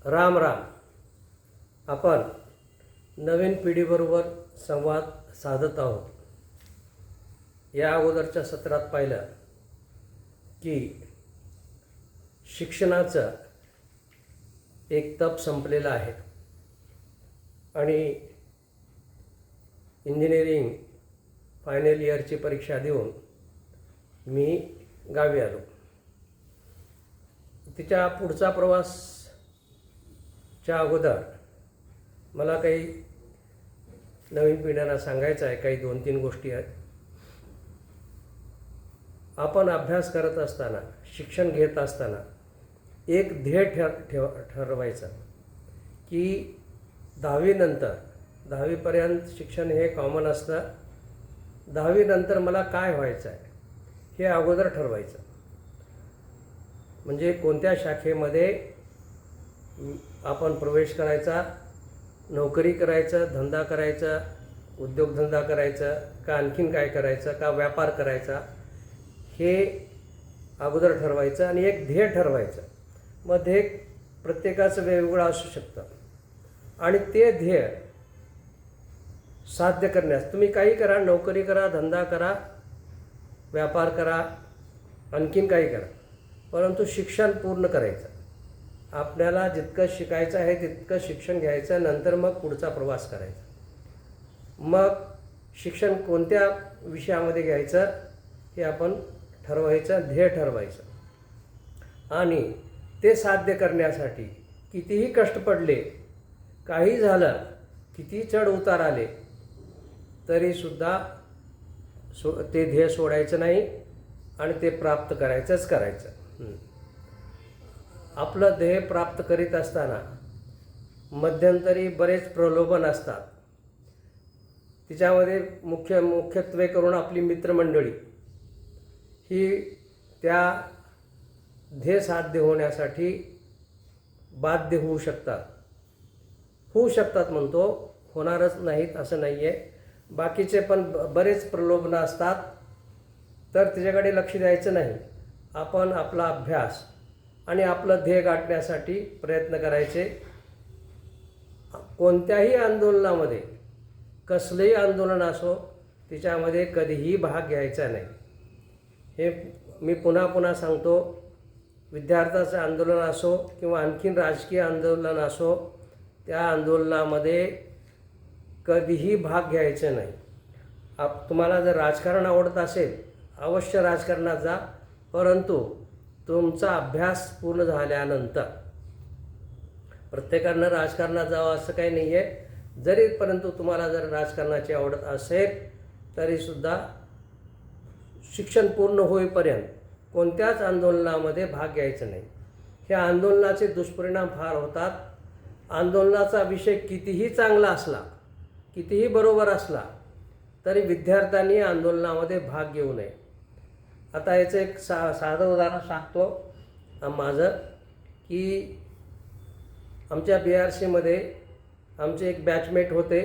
राम राम. आपण नवीन पिढीबरोबर संवाद साधत आहोत. या अगोदरच्या सत्रात पाहिलं की शिक्षणाचं एक तप संपलेलं आहे आणि इंजिनिअरिंग फायनल इयरची परीक्षा देऊन मी गावी आलो. तिच्या पुढचा प्रवासच्या अगोदर मला काही नवीन पिढ्यांना सांगायचं आहे. काही 2-3 गोष्टी आहेत. आपण अभ्यास करत असताना, शिक्षण घेत असताना एक ध्येय ठरवायचं की 10वी नंतर, 10वीपर्यंत शिक्षण हे कॉमन असतं. 10वी नंतर मला काय व्हायचं आहे हे अगोदर ठरवायचं. म्हणजे कोणत्या शाखेमध्ये आपण प्रवेश करायचा, नोकरी करायचं, धंदा करायचा, उद्योगधंदा करायचा, का आणखीन काय करायचं, का व्यापार करायचा, हे अगोदर ठरवायचं आणि एक ध्येय ठरवायचं. मग ध्येय प्रत्येकाचं वेगवेगळं असू शकतं आणि ते ध्येय साध्य करण्यास तुम्ही काही करा, नोकरी करा, धंदा करा, व्यापार करा, आणखीन काही करा, परंतु शिक्षण पूर्ण करायचं. आपल्याला जितकं शिकायचं आहे तितकं शिक्षण घ्यायचं, नंतर मग पुढचा प्रवास करायचा. मग शिक्षण कोणत्या विषयामध्ये घ्यायचं हे आपण ठरवायचं, ध्येय ठरवायचं. आणि ते साध्य करण्यासाठी कितीही कष्ट पडले, काही झालं, किती चढ उतार आले, तरीसुद्धा ते ध्येय सोडायचं नाही आणि ते प्राप्त करायचं. आपलं ध्येय प्राप्त करीत असताना मध्यंतरी बरेच प्रलोभन असतात. तिच्यामध्ये मुख्यत्वे करून आपली मित्रमंडळी ही त्या ध्येय साध्य होण्यासाठी बाध्य होऊ शकतात म्हणतो, होणारच नाहीत असं नाही आहे. बाकीचे पण बरेच प्रलोभनं असतात, तर त्याच्याकडे लक्ष द्यायचं नाही. आपण आपला अभ्यास आणि आपलं ध्येय गाठण्यासाठी प्रयत्न करायचे. कोणत्याही आंदोलनामध्ये, कसलंही आंदोलन असो, तिच्यामध्ये कधीही भाग घ्यायचा नाही. हे मी पुन्हा सांगतो. विद्यार्थ्याचं आंदोलन असो किंवा आणखीन राजकीय आंदोलन असो, त्या आंदोलनामध्ये कधीही भाग घ्यायचा नाही. तुम्हाला जर राजकारण आवडत असेल, अवश्य राजकारणात जा, परंतु तुमचा अभ्यास पूर्ण झाल्यानंतर. प्रत्येकानं राजकारणात जावं असं काही नाही आहे. परंतु तुम्हाला जर राजकारणाची आवडत असेल तरीसुद्धा शिक्षण पूर्ण होईपर्यंत कोणत्याच आंदोलनामध्ये भाग घ्यायचा नाही. ह्या आंदोलनाचे दुष्परिणाम फार होतात. आंदोलनाचा विषय कितीही चांगला असला, कितीही बरोबर असला, तरी विद्यार्थ्यांनी आंदोलनामध्ये भाग घेऊ नये. आता याचं एक साधं उदाहरण सांगतो माझं, की आमच्या BRCमध्ये आमचे एक बॅचमेट होते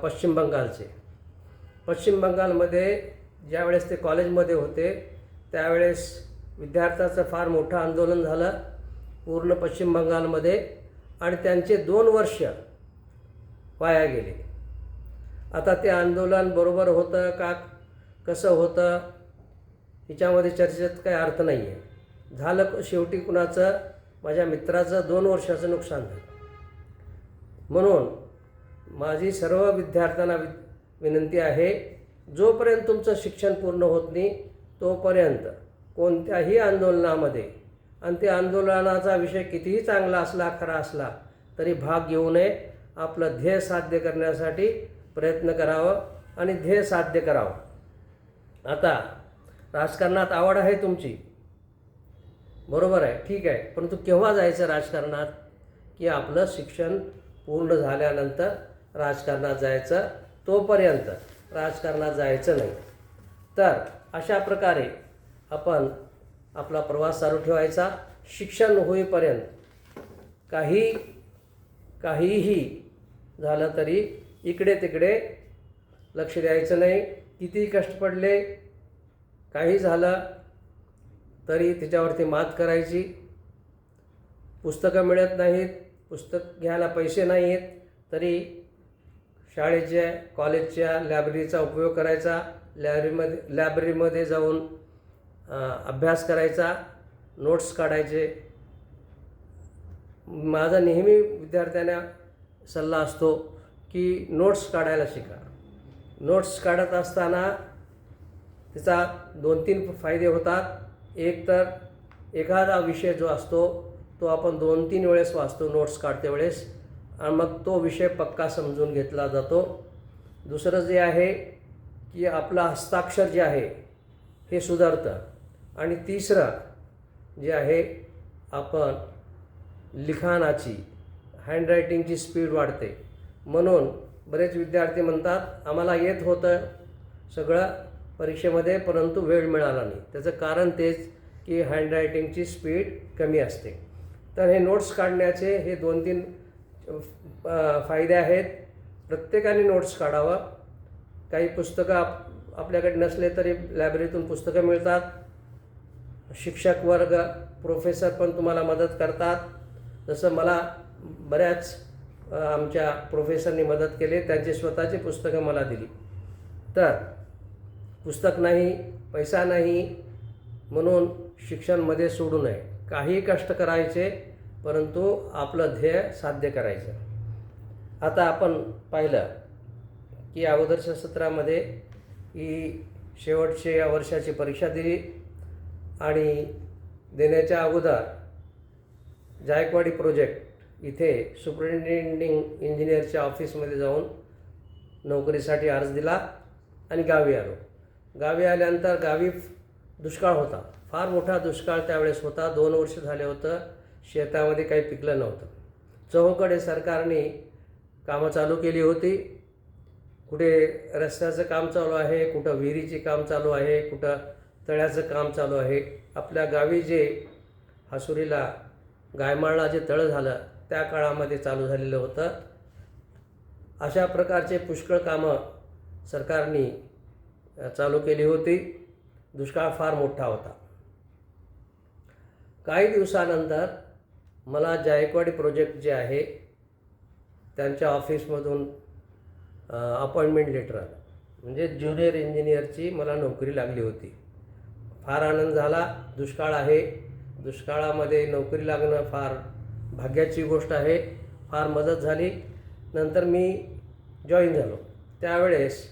पश्चिम बंगालचे. पश्चिम बंगालमध्ये ज्यावेळेस ते कॉलेजमध्ये होते त्यावेळेस विद्यार्थ्याचं फार मोठं आंदोलन झालं पूर्ण पश्चिम बंगालमध्ये आणि त्यांचे 2 वर्ष वाया गेले. आता ते आंदोलन बरोबर होतं का कसं होतं हिच्यामध्ये चर्चेत काही अर्थ नाही आहे. झालं शेवटी कुणाचं, माझ्या मित्राचं 2 वर्षाचं नुकसान झालं. म्हणून माझी सर्व विद्यार्थ्यांना विनंती आहे, जोपर्यंत तुमचं शिक्षण पूर्ण होत नाही तोपर्यंत कोणत्याही आंदोलनामध्ये, आणि त्या आंदोलनाचा विषय कितीही चांगला असला, खरा असला, तरी भाग घेऊ नये. आपलं ध्येय साध्य करण्यासाठी प्रयत्न करावं आणि ध्येय साध्य करावं. आता राजकारणात आवड आहे तुमची, बरोबर आहे, ठीक आहे, परंतु केव्हा जायचं राजकारणात? की आपलं शिक्षण पूर्ण झाल्यानंतर राजकारणात जायचं, तोपर्यंत राजकारणात जायचं नाही. तर अशा प्रकारे आपण आपला प्रवास चालू ठेवायचा. शिक्षण होईपर्यंत काहीही झालं तरी इकडे तिकडे लक्ष द्यायचं नाही. कितीही कष्ट पडले, काही झालं तरी त्याच्यावरती मात करायची पुस्तकं मिळत नाहीत, पुस्तक घ्यायला पैसे नाही आहेत, तरी शाळेच्या कॉलेजच्या लायब्ररीचा उपयोग करायचा, लायब्ररीमध्ये जाऊन अभ्यास करायचा, नोट्स काढायचे. माझा नेहमी विद्यार्थ्यांना सल्ला असतो की नोट्स काढायला शिका. नोट्स काढत असताना त्याचा 2-3 फायदे होतात. एक तर एखादा विषय जो असतो तो आपण 2-3 वेळेस वाचतो नोट्स काढते वेळेस, आणि मग तो विषय पक्का समजून घेतला जातो. दुसरं जे आहे की आपलं हस्ताक्षर जे आहे हे सुधारतं. आणि तिसरं जे आहे, आपण लिखाणाची हँडरायटिंगची स्पीड वाढते. म्हणून बरेच विद्यार्थी म्हणतात आम्हाला येत होतं सगळं परीक्षेमध्ये, परंतु वेळ मिळाला नाही. त्याचं कारण तेच की हँडरायटिंगची स्पीड कमी असते. तर हे नोट्स काढण्याचे हे 2-3 फायदे आहेत. प्रत्येकाने नोट्स काढावं. काही पुस्तकं आपल्याकडे नसले तरी लायब्ररीतून पुस्तकं मिळतात. शिक्षक वर्ग, प्रोफेसर पण तुम्हाला मदत करतात. जसं मला बऱ्याच आमच्या प्रोफेसरनी मदत केली, त्यांची स्वतःची पुस्तकं मला दिली. तर पुस्तक नाही, पैसा नाही म्हणून शिक्षणमध्ये सोडू नये. काही कष्ट करायचे, परंतु आपलं ध्येय साध्य करायचं. आता आपण पाहिलं की अगोदरच्या सत्रामध्ये ही शेवटची या वर्षाची परीक्षा दिली, आणि देण्याच्या अगोदर जायकवाडी प्रोजेक्ट इथे सुपरिटेंडिंग इंजिनियरच्या ऑफिसमध्ये जाऊन नोकरीसाठी अर्ज दिला आणि गावी आलो. गावी आल्यानंतर गावी दुष्काळ होता, फार मोठा दुष्काळ त्यावेळेस होता. 2 वर्ष झाले होतं शेतामध्ये काही पिकलं नव्हतं. चहूकडे सरकारने कामं चालू केली होती. कुठे रस्त्याचं काम चालू आहे, कुठं विहिरीचे काम चालू आहे, कुठं तळ्याचं काम चालू आहे. आपल्या गावी जे हासुरीला गायमाळला जे तळं झालं त्या काळामध्ये चालू झालेलं होतं. अशा प्रकारचे पुष्कळ कामं सरकारने चालू केली होती. दुष्काळ फार मोठा होता. काही दिवसानंतर मला जायकवाडी प्रोजेक्ट जे आहे त्यांच्या ऑफिसमधून अपॉइंटमेंट लेटर आलं. म्हणजे ज्युनियर इंजिनियरची मला नोकरी लागली होती. फार आनंद झाला. दुष्काळ आहे, दुष्काळामध्ये नोकरी लागणं फार भाग्याची गोष्ट आहे. फार मदत झाली. नंतर मी जॉईन झालो. त्यावेळेस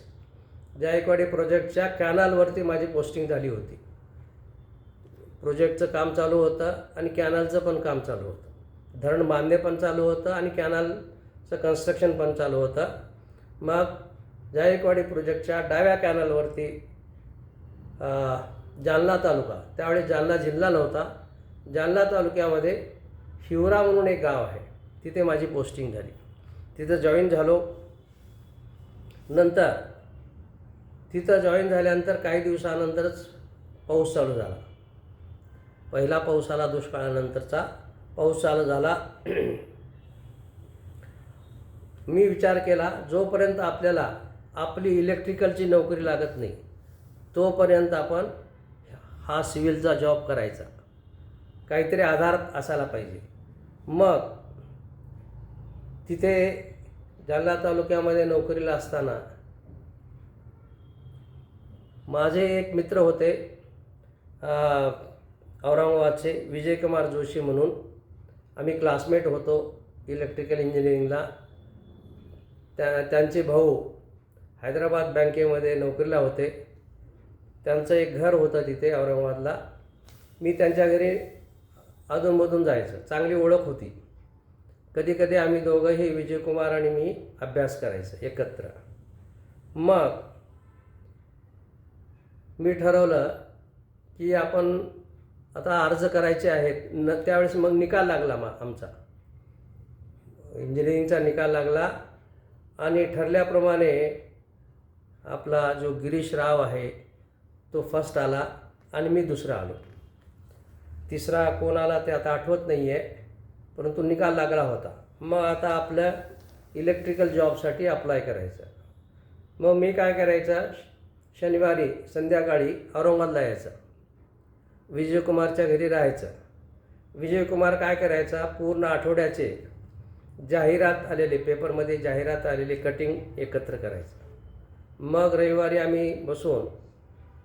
जायकवाडी प्रोजेक्टच्या कॅनलवरती माझी पोस्टिंग झाली होती. प्रोजेक्टचं काम चालू होतं आणि कॅनलचं पण काम चालू होतं. धरण बांधणे पण चालू होतं आणि कॅनलचं कन्स्ट्रक्शन पण चालू होतं. मग जायकवाडी प्रोजेक्टच्या डाव्या कॅनलवरती जालना तालुका, त्यावेळेस जालना जिल्हा नव्हता, जालना तालुक्यामध्ये हिवरा म्हणून एक गाव आहे, तिथे माझी पोस्टिंग झाली. तिथं जॉईन झालो. नंतर तिथं जॉईन झाल्यानंतर काही दिवसानंतरच पाऊस चालू झाला. पहिला पाऊस आला, दुष्काळानंतरचा पाऊस चालू झाला. मी विचार केला, जोपर्यंत आपल्याला आपली इलेक्ट्रिकलची नोकरी लागत नाही तोपर्यंत आपण हा सिव्हिलचा जॉब करायचा, काहीतरी आधार असायला पाहिजे. मग तिथे जालना तालुक्यामध्ये नोकरीला असताना माझे एक मित्र होते औरंगाबादचे, विजयकुमार जोशी म्हणून. आम्ही क्लासमेट होतो इलेक्ट्रिकल इंजिनिअरिंगला. त्यांचे भाऊ हैदराबाद बँकेमध्ये नोकरीला होते. त्यांचं एक घर होतं तिथे औरंगाबादला. मी त्यांच्या घरी अधूनमधून जायचं, चांगली ओळख होती. कधी कधी आम्ही दोघंही, विजयकुमार आणि मी, अभ्यास करायचं एकत्र. मग मी ठरवलं की आपण आता अर्ज करायचे आहेत. त्यावेळेस मग निकाल लागला आमचा इंजिनिअरिंगचा निकाल लागला आणि ठरल्याप्रमाणे आपला जो गिरीश राव आहे तो फर्स्ट आला आणि मी दुसरा आलो. तिसरा कोण आला ते आता आठवत नाही आहे, परंतु निकाल लागला होता. मग आता आपलं इलेक्ट्रिकल जॉबसाठी अप्लाय करायचं. मग मी काय करायचं, शनिवारी संध्याकाळी औरंगाबादला यायचं, विजयकुमारच्या घरी राहायचं. विजयकुमार काय करायचा, पूर्ण आठवड्याचे जाहिरात आलेले, पेपरमध्ये जाहिरात आलेले कटिंग एकत्र करायचं. मग रविवारी आम्ही बसून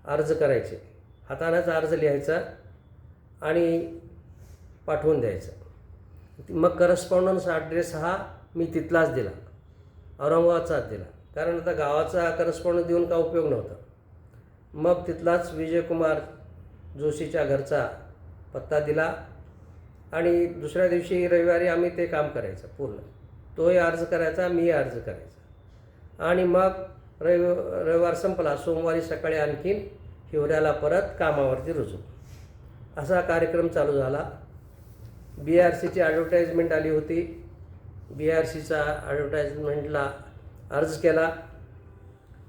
अर्ज करायचे, हातानंच अर्ज लिहायचा आणि पाठवून द्यायचं. मग करस्पॉन्डन्स ॲड्रेस हा मी तिथलाच दिला, औरंगाबादचाच दिला, कारण आता गावाचा करस्पॉन्डन्स देऊन का उपयोग नव्हता. मग तिथलाच विजयकुमार जोशीच्या घरचा पत्ता दिला आणि दुसऱ्या दिवशी रविवारी आम्ही ते काम करायचं पूर्ण. तोही अर्ज करायचा, मी अर्ज करायचा आणि मग रविवार संपला, सोमवारी सकाळी आणखीन हिवऱ्याला परत कामावरती रुजू. असा कार्यक्रम चालू झाला. BRCची ॲडव्हर्टाईजमेंट आली होती. BRCचा ॲडव्हर्टाईजमेंटला अर्ज केला.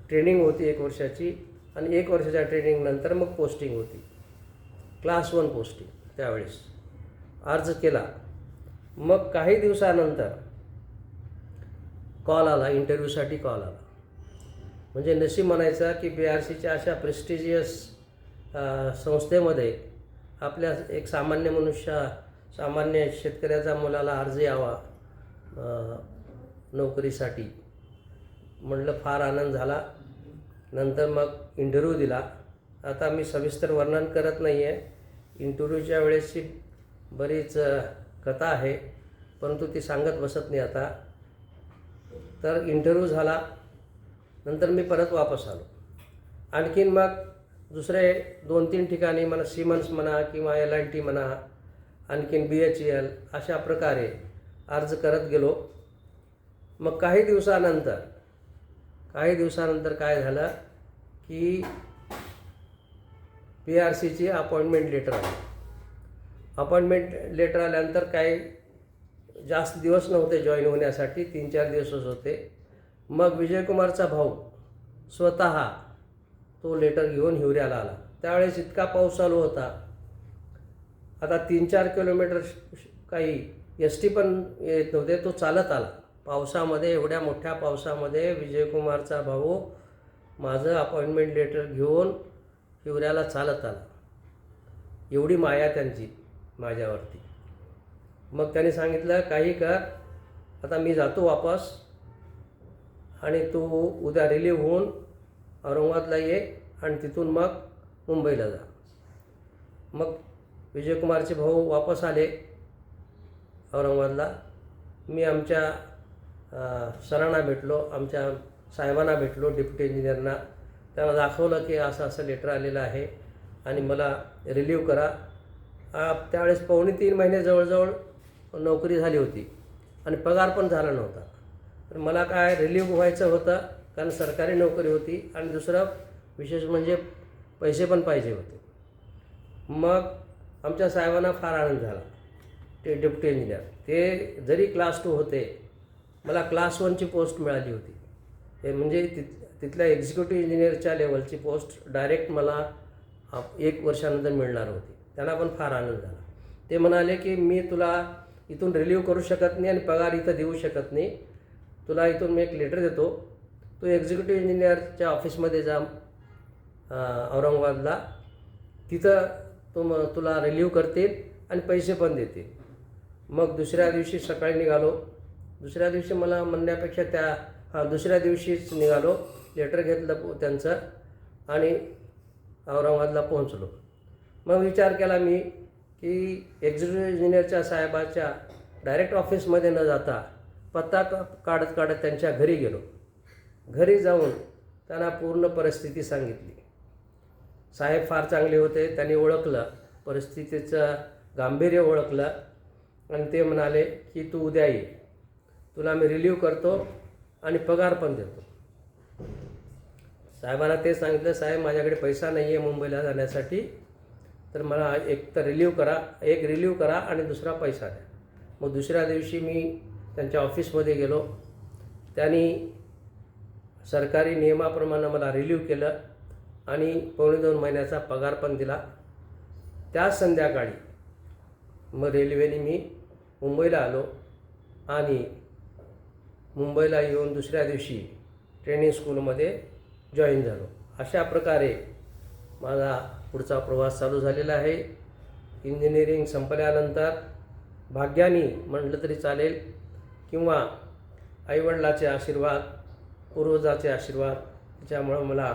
ट्रेनिंग होती 1 वर्षाची आणि 1 वर्षाच्या ट्रेनिंगनंतर मग पोस्टिंग होती, क्लास 1 पोस्टिंग. त्यावेळेस अर्ज केला. मग काही दिवसानंतर कॉल आला, इंटरव्ह्यूसाठी कॉल आला. म्हणजे नशीब म्हणायचं की BRCच्या अशा प्रेस्टिजियस संस्थेमध्ये आपल्या एक सामान्य मनुष्य, सामान्य शेतकऱ्याचा मुलाला अर्ज यावा नोकरीसाठी. म्हटलं फार आनंद झाला. नंतर मग इंटरव्ह्यू दिला. आता मी सविस्तर वर्णन करत नाही आहे, इंटरव्ह्यूच्या वेळेसची बरीच कथा आहे, परंतु ती सांगत बसत नाही आता. तर इंटरव्ह्यू झाला. नंतर मी परत वापस आलो. आणखीन मग दुसरे 2-3 ठिकाणी मला सिमन्स म्हणा किंवा LIT म्हणा, आणखीन BHEL अशा प्रकारे अर्ज करत गेलो. मग काही दिवसानंतर काय झालं की BRCची अपॉइंटमेंट लेटर आली. अपॉइंटमेंट लेटर आल्यानंतर काही जास्त दिवस नव्हते जॉईन होण्यासाठी, 3-4 दिवसच होते. मग विजयकुमारचा भाऊ स्वतः तो लेटर घेऊन हिवऱ्याला आला. त्यावेळेस इतका पाऊस चालू होता. आता 3-4 किलोमीटर काही ST पण येत नव्हते, तो चालत आला पावसामध्ये. एवढ्या मोठ्या पावसामध्ये विजयकुमारचा भाऊ माझं अपॉइंटमेंट लेटर घेऊन हिवऱ्याला चालत आला. एवढी माया त्यांची माझ्यावरती. मग त्याने सांगितलं, काही कर, आता मी जातो वापस आणि तू उद्या रिलीव्ह होऊन औरंगाबादला ये आणि तिथून मग मुंबईला जा. मग विजयकुमारचे भाऊ वापस आले औरंगाबादला. मी आमच्या सरांना भेटलो, आमच्या साहेबांना भेटलो, डेप्युटी इंजिनियरना. त्यांना दाखवलं की असं असं लेटर आलेलं आहे आणि मला रिलीव्ह करा. त्यावेळेस 2.5-3 महिने जवळजवळ नोकरी झाली होती आणि पगार पण झाला नव्हता. तर मला काय रिलीव्ह व्हायचं होतं, कारण सरकारी नोकरी होती आणि दुसरं विशेष म्हणजे पैसे पण पाहिजे होते. मग आमच्या साहेबांना फार आनंद झाला. ते डेप्युटी इंजिनियर, ते जरी क्लास 2 होते, मला क्लास 1ची पोस्ट मिळाली होती. हे म्हणजे तिथल्या एक्झिक्युटिव्ह इंजिनियरच्या लेवलची पोस्ट डायरेक्ट मला 1 वर्षानंतर मिळणार होती. त्यांना पण फार आनंद झाला. ते म्हणाले की मी तुला इथून रिलीव्ह करू शकत नाही आणि पगार इथं देऊ शकत नाही, तुला इथून मी एक लेटर देतो, तू एक्झिक्युटिव्ह इंजिनियरच्या ऑफिसमध्ये जा औरंगाबादला, तिथं तुला रिलीव्ह करतील आणि पैसे पण देतील. मग दुसऱ्या दिवशी सकाळी निघालो. दुसऱ्या दिवशी मला म्हणण्यापेक्षा दुसऱ्या दिवशीच निघालो. लेटर घेतलं त्यांचं आणि औरंगाबादला पोहोचलो. मग विचार केला मी की एक्झिक्युटिव्ह इंजिनियरच्या साहेबाच्या डायरेक्ट ऑफिसमध्ये न जाता पत्ता काढत त्यांच्या घरी गेलो. घरी जाऊन त्यांना पूर्ण परिस्थिती सांगितली. साहेब फार चांगले होते, त्यांनी ओळखलं, परिस्थितीचं गांभीर्य ओळखलं आणि ते म्हणाले की तू उद्या ये, तुला मी रिलीव्ह करतो आणि पगार पण देतो. साहेबांना ते सांगितलं, साहेब माझ्याकडे पैसा नाही आहे मुंबईला जाण्यासाठी, तर मला एक रिलीव्ह करा आणि दुसरा पैसा द्या. मग दुसऱ्या दिवशी मी त्यांच्या ऑफिसमध्ये गेलो. त्यांनी सरकारी नियमाप्रमाणे मला रिलीव्ह केलं आणि 2.5 महिन्याचा पगार पण दिला. त्याच संध्याकाळी मग रेल्वेने मी मुंबईला आलो आणि मुंबईला येऊन दुसऱ्या दिवशी ट्रेनिंग स्कूलमध्ये जॉईन झालो. अशा प्रकारे माझा पुढचा प्रवास चालू झालेला आहे. इंजिनिअरिंग संपल्यानंतर भाग्याने म्हटलं तरी चालेल किंवा आईवडिलाचे आशीर्वाद, पूर्वजाचे आशीर्वाद, त्याच्यामुळं मला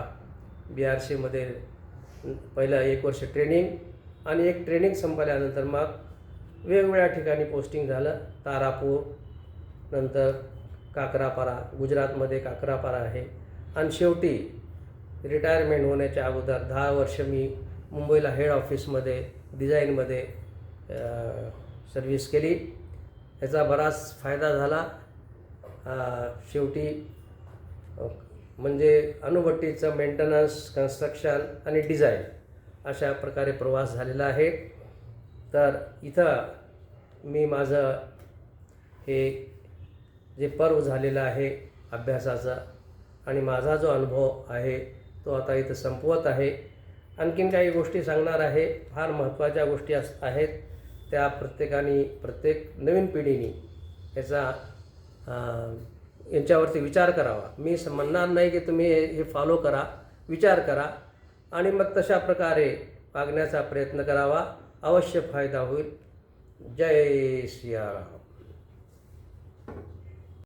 BRCमध्ये पहिलं 1 वर्ष ट्रेनिंग आणि एक ट्रेनिंग संपल्यानंतर मग वेगवेगळ्या ठिकाणी पोस्टिंग झालं. तारापूर, नंतर काकरापारा, गुजरातमध्ये काकरापारा आहे. आणि शेवटी रिटायरमेंट होण्याच्या अगोदर 10 वर्ष मी मुंबईला हेड ऑफिसमध्ये डिझाईनमध्ये सर्व्हिस केली. याचा बराच फायदा झाला. शेवटी म्हणजे अणुभट्टीचं मेंटेनन्स, कन्स्ट्रक्शन आणि डिझाईन अशा प्रकारे प्रवास झालेला आहे. तर इथं मी माझं हे जे पर्व झालेलं आहे अभ्यासाचा आणि माझा जो अनुभव आहे तो आता इथं संपवत आहे. आणखीन काही गोष्टी सांगणार आहे. फार महत्त्वाच्या गोष्टी आहेत. त्या प्रत्येक नवीन पिढीने यांच्यावरती विचार करावा. मी म्हणणार नाही की तुम्ही हे फॉलो करा, विचार करा आणि मग तशा प्रकारे वागण्याचा प्रयत्न करावा. अवश्य फायदा होईल. जय सियाराम.